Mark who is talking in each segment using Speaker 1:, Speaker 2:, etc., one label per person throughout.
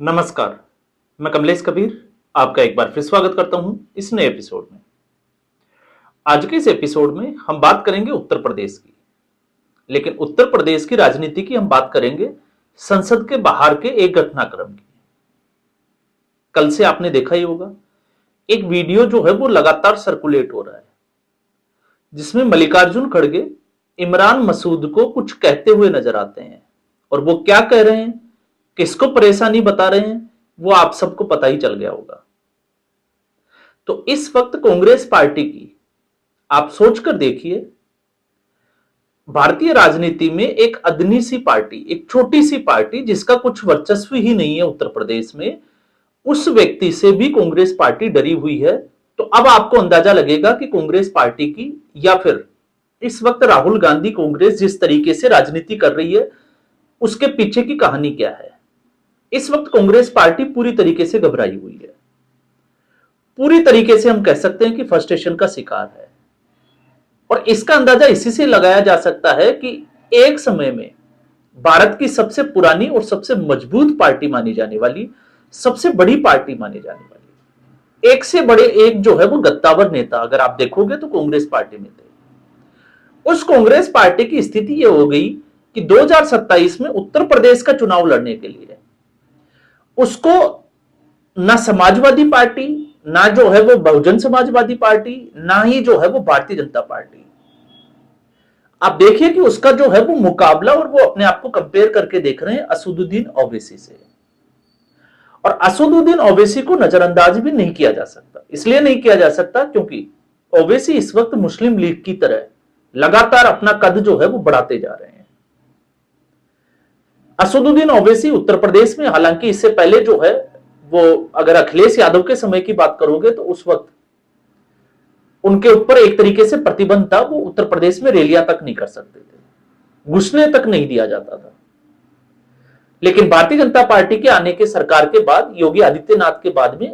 Speaker 1: नमस्कार। मैं कमलेश कबीर आपका एक बार फिर स्वागत करता हूं इस नए एपिसोड में। आज के इस एपिसोड में हम बात करेंगे उत्तर प्रदेश की, लेकिन उत्तर प्रदेश की राजनीति की हम बात करेंगे संसद के बाहर के एक घटनाक्रम की। कल से आपने देखा ही होगा, एक वीडियो जो है वो लगातार सर्कुलेट हो रहा है, जिसमें मल्लिकार्जुन खड़गे इमरान मसूद को कुछ कहते हुए नजर आते हैं। और वो क्या कह रहे हैं, किसको परेशानी बता रहे हैं, वो आप सबको पता ही चल गया होगा। तो इस वक्त कांग्रेस पार्टी की आप सोचकर देखिए, भारतीय राजनीति में एक अदनी सी पार्टी, एक छोटी सी पार्टी जिसका कुछ वर्चस्व ही नहीं है उत्तर प्रदेश में, उस व्यक्ति से भी कांग्रेस पार्टी डरी हुई है। तो अब आपको अंदाजा लगेगा कि कांग्रेस पार्टी की, या फिर इस वक्त राहुल गांधी कांग्रेस जिस तरीके से राजनीति कर रही है, उसके पीछे की कहानी क्या है। इस वक्त कांग्रेस पार्टी पूरी तरीके से घबराई हुई है, पूरी तरीके से हम कह सकते हैं कि फ्रस्ट्रेशन का शिकार है। और इसका अंदाजा इसी से लगाया जा सकता है कि एक समय में भारत की सबसे पुरानी और सबसे मजबूत पार्टी मानी जाने वाली, सबसे बड़ी पार्टी मानी जाने वाली, एक से बड़े एक जो है वो गद्दावर नेता अगर आप देखोगे तो कांग्रेस पार्टी में थे। उस कांग्रेस पार्टी की स्थिति यह हो गई कि 2027 में उत्तर प्रदेश का चुनाव लड़ने के लिए उसको ना समाजवादी पार्टी, ना जो है वो बहुजन समाजवादी पार्टी, ना ही जो है वो भारतीय जनता पार्टी, आप देखिए कि उसका जो है वो मुकाबला, और वो अपने आप को कंपेयर करके देख रहे हैं असदुद्दीन ओवैसी से। और असदुद्दीन ओवैसी को नजरअंदाज भी नहीं किया जा सकता। इसलिए नहीं किया जा सकता क्योंकि ओवैसी इस वक्त मुस्लिम लीग की तरह लगातार अपना कद जो है वो बढ़ाते जा रहे हैं। असदुद्दीन ओवैसी उत्तर प्रदेश में, हालांकि इससे पहले जो है वो, अगर अखिलेश यादव के समय की बात करोगे तो उस वक्त उनके ऊपर एक तरीके से प्रतिबंध था, वो उत्तर प्रदेश में रैलियां तक नहीं कर सकते थे, घुसने तक नहीं दिया जाता था। लेकिन भारतीय जनता पार्टी के आने के, सरकार के बाद, योगी आदित्यनाथ के बाद में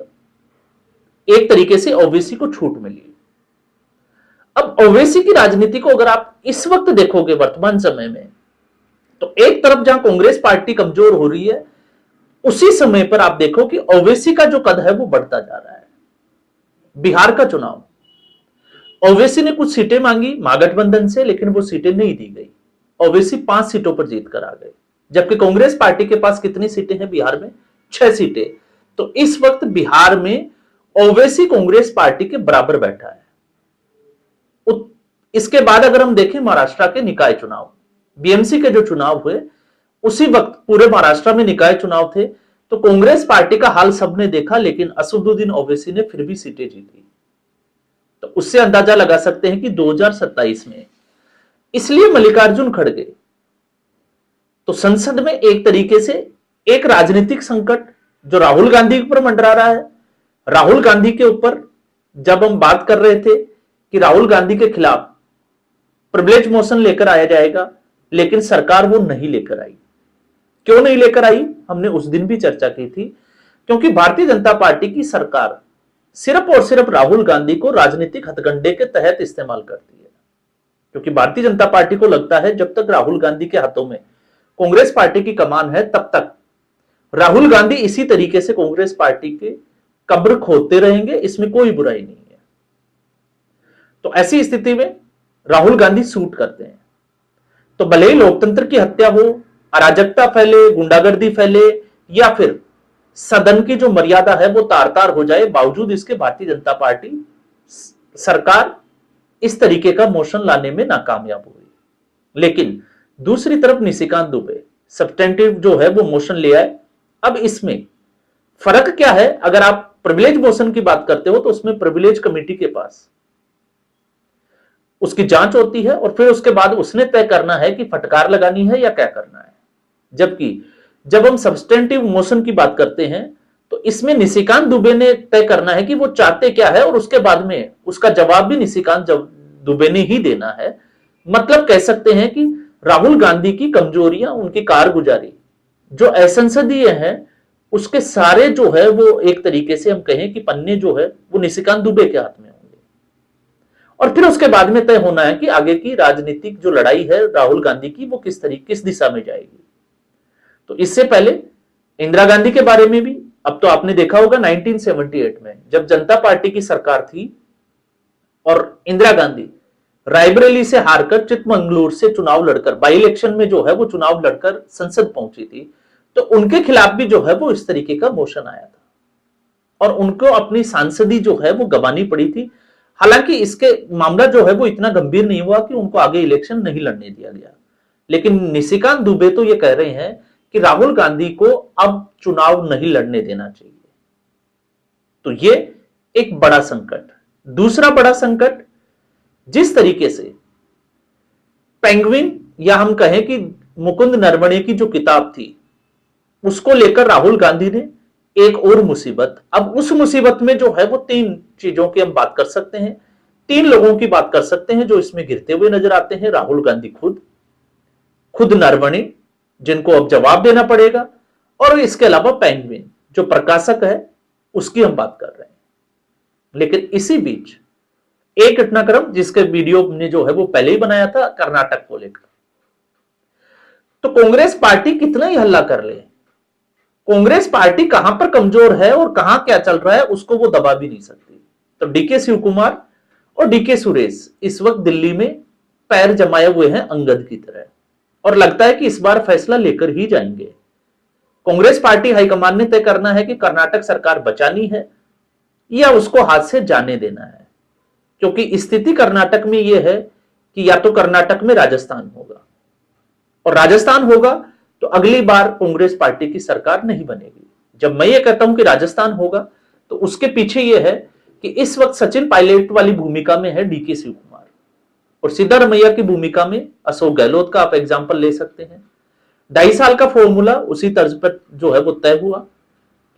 Speaker 1: एक तरीके से ओवैसी को छूट मिली। अब ओवैसी की राजनीति को अगर आप इस वक्त देखोगे वर्तमान समय में, तो एक तरफ जहां कांग्रेस पार्टी कमजोर हो रही है, उसी समय पर आप देखो कि ओवैसी का जो कद है वो बढ़ता जा रहा है। बिहार का चुनाव, ओवैसी ने कुछ सीटें मांगी महागठबंधन से, लेकिन वो सीटें नहीं दी गई। ओवैसी 5 सीटों पर जीत कर आ गए, जबकि कांग्रेस पार्टी के पास कितनी सीटें हैं बिहार में? 6 सीटें। तो इस वक्त बिहार में ओवैसी कांग्रेस पार्टी के बराबर बैठा है। इसके बाद अगर हम देखें महाराष्ट्र के निकाय चुनाव, बीएमसी के जो चुनाव हुए, उसी वक्त पूरे महाराष्ट्र में निकाय चुनाव थे, तो कांग्रेस पार्टी का हाल सबने देखा, लेकिन असदुद्दीन ओवैसी ने फिर भी सीटें जीती। तो उससे अंदाजा लगा सकते हैं कि 2027 में इसलिए मल्लिकार्जुन खड़गे तो संसद में एक तरीके से एक राजनीतिक संकट जो राहुल गांधी के ऊपर मंडरा रहा है। राहुल गांधी के ऊपर जब हम बात कर रहे थे कि राहुल गांधी के खिलाफ प्रिविलेज मोशन लेकर आया जाएगा, लेकिन सरकार वो नहीं लेकर आई। क्यों नहीं लेकर आई, हमने उस दिन भी चर्चा की थी, क्योंकि भारतीय जनता पार्टी की सरकार सिर्फ और सिर्फ राहुल गांधी को राजनीतिक हथकंडे के तहत इस्तेमाल करती है। क्योंकि भारतीय जनता पार्टी को लगता है जब तक राहुल गांधी के हाथों में कांग्रेस पार्टी की कमान है, तब तक राहुल गांधी इसी तरीके से कांग्रेस पार्टी के कब्र खोदते रहेंगे, इसमें कोई बुराई नहीं है। तो ऐसी स्थिति में राहुल गांधी सूट करते हैं। तो भले ही लोकतंत्र की हत्या हो, अराजकता फैले, गुंडागर्दी फैले, या फिर सदन की जो मर्यादा है वो तार तार हो जाए, बावजूद इसके भारतीय जनता पार्टी सरकार इस तरीके का मोशन लाने में नाकामयाब हुई। लेकिन दूसरी तरफ निशिकांत दुबे सब्सटेंटिव जो है वो मोशन ले आए। अब इसमें फर्क क्या है, अगर आप प्रिविलेज मोशन की बात करते हो तो उसमें प्रिविलेज कमेटी के पास उसकी जांच होती है, और फिर उसके बाद उसने तय करना है कि फटकार लगानी है या क्या करना है। जबकि जब हम सब्सटेंटिव मोशन की बात करते हैं तो इसमें निशिकांत दुबे ने तय करना है कि वो चाहते क्या है, और उसके बाद में उसका जवाब भी निशिकांत दुबे ने ही देना है। मतलब कह सकते हैं कि राहुल गांधी की कमजोरियां, उनकी कारगुजारी जो असंसदीय है, उसके सारे जो है वो एक तरीके से हम कहें कि पन्ने जो है वो निशिकांत दुबे के हाथ में होंगे। और फिर उसके बाद में तय होना है कि आगे की राजनीतिक जो लड़ाई है राहुल गांधी की, वो किस दिशा में जाएगी। तो इससे पहले इंदिरा गांधी के बारे में भी अब तो आपने देखा होगा 1978 में जब जनता पार्टी की सरकार थी और इंदिरा गांधी रायबरेली से हारकर चिकमंगलूर से चुनाव लड़कर बाई इलेक्शन में जो है वो चुनाव लड़कर संसद पहुंची थी, तो उनके खिलाफ भी जो है वो इस तरीके का मोशन आया था और उनको अपनी सांसदी जो है वो गंवानी पड़ी थी। हालांकि इसके मामला जो है वो इतना गंभीर नहीं हुआ कि उनको आगे इलेक्शन नहीं लड़ने दिया गया, लेकिन निशिकांत दुबे तो ये कह रहे हैं कि राहुल गांधी को अब चुनाव नहीं लड़ने देना चाहिए। तो ये एक बड़ा संकट। दूसरा बड़ा संकट, जिस तरीके से पेंगुइन या हम कहें कि मुकुंद नरवणे की जो किताब थी उसको लेकर राहुल गांधी ने एक और मुसीबत, अब उस मुसीबत में जो है वो तीन चीजों की हम बात कर सकते हैं, तीन लोगों की बात कर सकते हैं जो इसमें गिरते हुए नजर आते हैं। राहुल गांधी खुद नरवणे जिनको अब जवाब देना पड़ेगा, और इसके अलावा पेंगुइन जो प्रकाशक है उसकी हम बात कर रहे हैं। लेकिन इसी बीच एक घटनाक्रम जिसके वीडियो ने जो है वो पहले ही बनाया था कर्नाटक को लेकर, तो कांग्रेस पार्टी कितना ही हल्ला कर ले, कांग्रेस पार्टी कहां पर कमजोर है और कहां क्या चल रहा है उसको वो दबा भी नहीं सकती। तो डीके शिव कुमार और डीके सुरेश इस वक्त दिल्ली में पैर जमाए हुए हैं अंगद की तरह, और लगता है कि इस बार फैसला लेकर ही जाएंगे। कांग्रेस पार्टी हाईकमान ने तय करना है कि कर्नाटक सरकार बचानी है या उसको हाथ से जाने देना है, क्योंकि स्थिति कर्नाटक में यह है कि या तो कर्नाटक में राजस्थान होगा, और राजस्थान होगा तो अगली बार कांग्रेस पार्टी की सरकार नहीं बनेगी। जब मैं ये कहता हूं कि राजस्थान होगा तो उसके पीछे यह है कि इस वक्त सचिन पायलट वाली भूमिका में है डीके शिव कुमार, और सिद्धारमैया की भूमिका में अशोक गहलोत का आप एग्जाम्पल ले सकते हैं। 2.5 साल का फॉर्मूला उसी तर्ज पर जो है वो तय हुआ,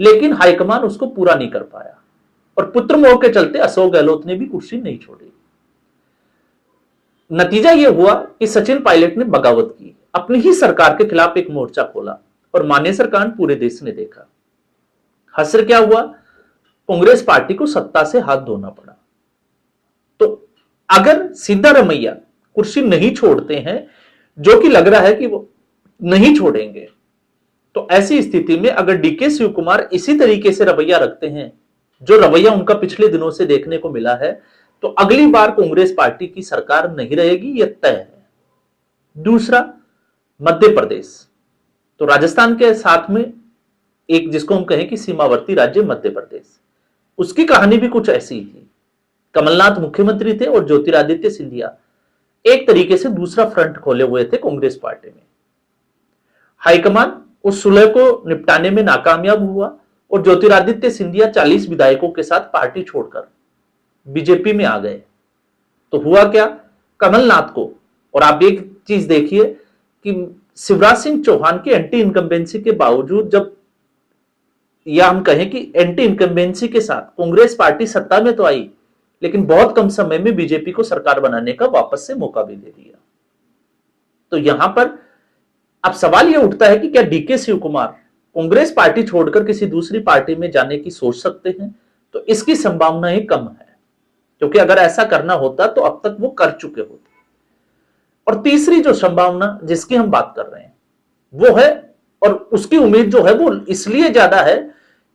Speaker 1: लेकिन हाईकमान उसको पूरा नहीं कर पाया, और पुत्र मोह के चलते अशोक गहलोत ने भी कुर्सी नहीं छोड़ी। नतीजा यह हुआ कि सचिन पायलट ने बगावत की, अपनी ही सरकार के खिलाफ एक मोर्चा खोला, और मानेसर कांड पूरे देश ने देखा। हसर क्या हुआ, कांग्रेस पार्टी को सत्ता से हाथ धोना पड़ा। तो अगर सिद्धारमैया कुर्सी नहीं छोड़ते हैं, जो कि लग रहा है कि वो नहीं छोड़ेंगे, तो ऐसी स्थिति में अगर डीके शिव कुमार इसी तरीके से रवैया रखते हैं जो रवैया उनका पिछले दिनों से देखने को मिला है, तो अगली बार कांग्रेस पार्टी की सरकार नहीं रहेगी, यह तय है। दूसरा, मध्य प्रदेश, तो राजस्थान के साथ में एक जिसको हम कहें कि सीमावर्ती राज्य मध्य प्रदेश, उसकी कहानी भी कुछ ऐसी ही थी। कमलनाथ मुख्यमंत्री थे और ज्योतिरादित्य सिंधिया एक तरीके से दूसरा फ्रंट खोले हुए थे कांग्रेस पार्टी में। हाईकमान उस सुलह को निपटाने में नाकामयाब हुआ और ज्योतिरादित्य सिंधिया 40 विधायकों के साथ पार्टी छोड़कर बीजेपी में आ गए। तो हुआ क्या, कमलनाथ को, और आप एक चीज देखिए कि शिवराज सिंह चौहान की एंटी इनकम्बेंसी के बावजूद, जब या हम कहें कि एंटी इनकम्बेंसी के साथ कांग्रेस पार्टी सत्ता में तो आई, लेकिन बहुत कम समय में बीजेपी को सरकार बनाने का वापस से मौका भी दे दिया। तो यहां पर अब सवाल यह उठता है कि क्या डीके शिव कुमार कांग्रेस पार्टी छोड़कर किसी दूसरी पार्टी में जाने की सोच सकते हैं? तो इसकी संभावनाएं कम है, क्योंकि अगर ऐसा करना होता तो अब तक वो कर चुके होते। और तीसरी जो संभावना जिसकी हम बात कर रहे हैं वो है, और उसकी उम्मीद जो है वो इसलिए ज्यादा है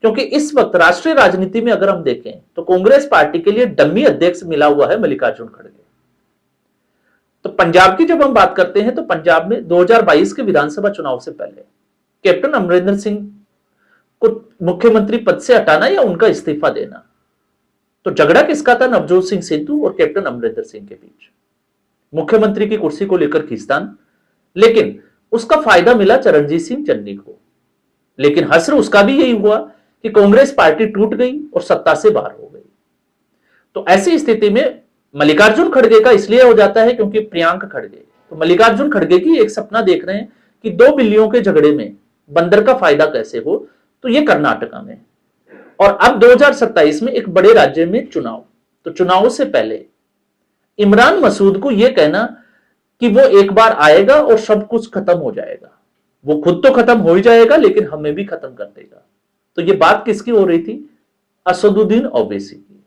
Speaker 1: क्योंकि इस वक्त राष्ट्रीय राजनीति में अगर हम देखें तो कांग्रेस पार्टी के लिए डमी अध्यक्ष मिला हुआ है मल्लिकार्जुन खड़गे। तो पंजाब की जब हम बात करते हैं तो पंजाब में 2022 के विधानसभा चुनाव से पहले कैप्टन अमरिंदर सिंह को मुख्यमंत्री पद से हटाना या उनका इस्तीफा देना, तो झगड़ा किसका था? नवजोत सिंह सिद्धू और कैप्टन अमरिंदर सिंह के बीच, मुख्यमंत्री की कुर्सी को लेकर खींचतान। लेकिन उसका फायदा मिला चरणजीत सिंह चन्नी को, लेकिन हसर उसका भी यही हुआ कि कांग्रेस पार्टी टूट गई और सत्ता से बाहर हो गई। तो ऐसी स्थिति में मल्लिकार्जुन खड़गे का इसलिए हो जाता है क्योंकि प्रियंक खड़गे, तो मल्लिकार्जुन खड़गे की एक सपना देख रहे हैं कि 2 बिल्लियों के झगड़े में बंदर का फायदा कैसे हो, तो ये कर्नाटका में। और अब 2027 में एक बड़े राज्य में चुनाव, तो चुनाव से पहले इमरान मसूद को यह कहना कि वो एक बार आएगा और सब कुछ खत्म हो जाएगा, वो खुद तो खत्म हो ही जाएगा लेकिन हमें भी खत्म कर देगा। तो ये बात किसकी हो रही थी? असदुद्दीन ओवैसी की।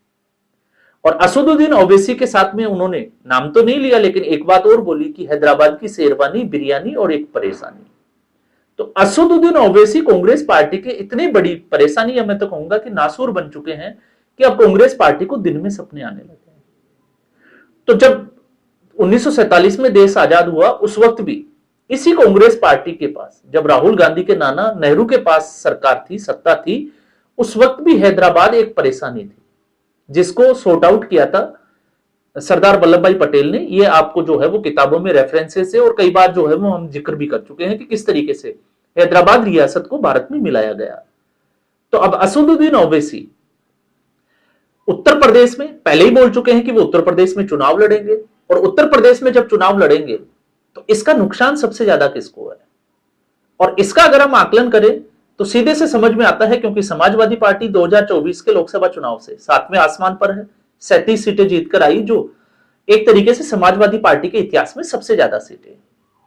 Speaker 1: और असदुद्दीन ओवैसी के साथ में उन्होंने नाम तो नहीं लिया, लेकिन एक बात और बोली कि हैदराबाद की शेरवानी, बिरयानी और एक परेशानी। तो असदुद्दीन ओवैसी कांग्रेस पार्टी के इतनी बड़ी परेशानी है, मैं तो कहूंगा कि नासूर बन चुके हैं कि अब कांग्रेस पार्टी को दिन में सपने आने लगे हैं। तो जब 1947 में देश आजाद हुआ उस वक्त भी इसी कांग्रेस पार्टी के पास, जब राहुल गांधी के नाना नेहरू के पास सरकार थी, सत्ता थी, उस वक्त भी हैदराबाद एक परेशानी थी जिसको सॉर्ट आउट किया था सरदार वल्लभ भाई पटेल ने। ये आपको जो है वो किताबों में रेफरेंसेस है और कई बार जो है वो हम जिक्र भी कर चुके हैं कि किस तरीके से हैदराबाद रियासत को भारत में मिलाया गया। तो अब असदुद्दीन ओवैसी उत्तर प्रदेश में पहले ही बोल चुके हैं कि वो उत्तर प्रदेश में चुनाव लड़ेंगे, और उत्तर प्रदेश में जब चुनाव लड़ेंगे तो इसका नुकसान सबसे ज्यादा किसको है, और इसका अगर हम आकलन करें तो सीधे से समझ में आता है, क्योंकि समाजवादी पार्टी 2024 के लोकसभा चुनाव से 7वें आसमान पर है, 37 सीटें जीतकर आई, जो एक तरीके से समाजवादी पार्टी के इतिहास में सबसे ज्यादा सीटें।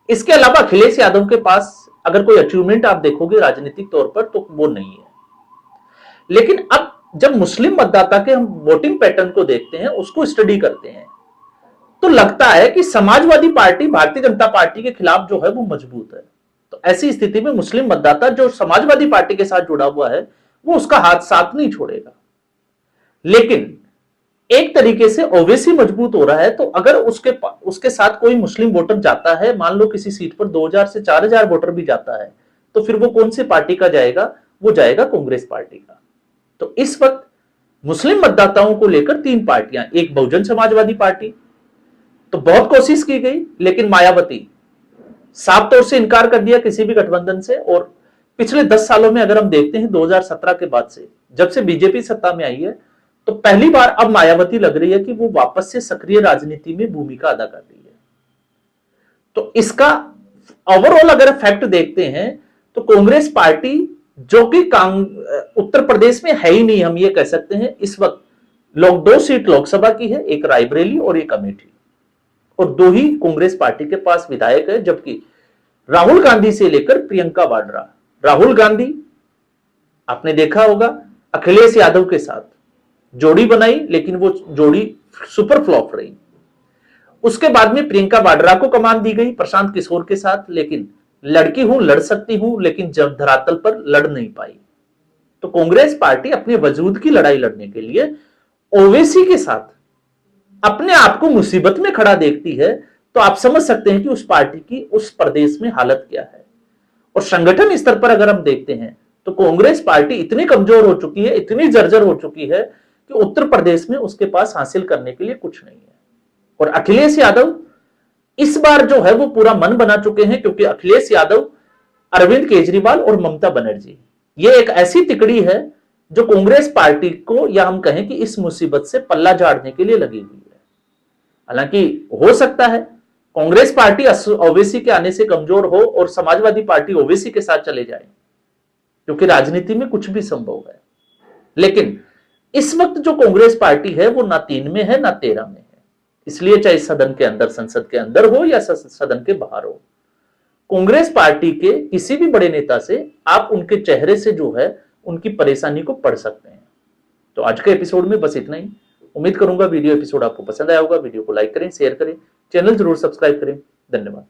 Speaker 1: इसके अलावा अखिलेश यादव के पास अगर कोई अचीवमेंट आप देखोगे राजनीतिक तौर पर तो वो नहीं है। लेकिन अब जब मुस्लिम मतदाता के हम वोटिंग पैटर्न को देखते हैं, उसको स्टडी करते हैं, तो लगता है कि समाजवादी पार्टी भारतीय जनता पार्टी के खिलाफ जो है वो मजबूत है। तो ऐसी स्थिति में मुस्लिम मतदाता जो समाजवादी पार्टी के साथ जुड़ा हुआ है वो उसका हाथ साथ नहीं छोड़ेगा। लेकिन एक तरीके से ओवैसी मजबूत हो रहा है, तो अगर उसके साथ कोई मुस्लिम वोटर जाता है, मान लो किसी सीट पर 2000 से 4000 वोटर भी जाता है, तो फिर वो कौन सी पार्टी का जाएगा? वो जाएगा कांग्रेस पार्टी का। तो इस वक्त मुस्लिम मतदाताओं को लेकर 3 पार्टियां, एक बहुजन समाजवादी पार्टी, तो बहुत कोशिश की गई लेकिन मायावती साफ तौर से इनकार कर दिया किसी भी गठबंधन से। और पिछले 10 सालों में अगर हम देखते हैं 2017 के बाद से, जब से बीजेपी सत्ता में आई है, तो पहली बार अब मायावती लग रही है कि वो वापस से सक्रिय राजनीति में भूमिका अदा कर रही है। तो इसका ओवरऑल अगर फैक्ट देखते हैं तो कांग्रेस पार्टी, जो कि उत्तर प्रदेश में है ही नहीं, हम ये कह सकते हैं इस वक्त 2 सीट लोकसभा की है, एक रायबरेली और एक अमेठी, और 2 ही कांग्रेस पार्टी के पास विधायक है। जबकि राहुल गांधी से लेकर प्रियंका वाड्रा, राहुल गांधी आपने देखा होगा अखिलेश यादव के साथ जोड़ी बनाई, लेकिन वो जोड़ी सुपर फ्लॉप रही। उसके बाद में प्रियंका वाड्रा को कमान दी गई प्रशांत किशोर के साथ, लेकिन लड़की हूं, लड़ सकती हूं, लेकिन जब धरातल पर लड़ नहीं पाई। तो कांग्रेस पार्टी अपने वजूद की लड़ाई लड़ने के लिए ओवैसी के साथ अपने आप को मुसीबत में खड़ा देखती है, तो आप समझ सकते हैं कि उस पार्टी की उस प्रदेश में हालत क्या है। और संगठन स्तर पर अगर हम देखते हैं तो कांग्रेस पार्टी इतनी कमजोर हो चुकी है, इतनी जर्जर हो चुकी है कि उत्तर प्रदेश में उसके पास हासिल करने के लिए कुछ नहीं है। और अखिलेश यादव इस बार जो है वो पूरा मन बना चुके हैं, क्योंकि अखिलेश यादव, अरविंद केजरीवाल और ममता बनर्जी, ये एक ऐसी तिकड़ी है जो कांग्रेस पार्टी को, या हम कहें कि इस मुसीबत से पल्ला झाड़ने के लिए लगी हुई है। हालांकि हो सकता है कांग्रेस पार्टी ओवैसी के आने से कमजोर हो और समाजवादी पार्टी ओवैसी के साथ चले जाए, क्योंकि राजनीति में कुछ भी संभव है। लेकिन इस वक्त जो कांग्रेस पार्टी है वो ना 3 में है ना 13 में है। इसलिए चाहे सदन के अंदर, संसद के अंदर हो या सदन के बाहर हो, कांग्रेस पार्टी के किसी भी बड़े नेता से आप उनके चेहरे से जो है उनकी परेशानी को पढ़ सकते हैं। तो आज के एपिसोड में बस इतना ही। उम्मीद करूंगा वीडियो एपिसोड आपको पसंद आया होगा। वीडियो को लाइक करें, शेयर करें, चैनल जरूर सब्सक्राइब करें। धन्यवाद।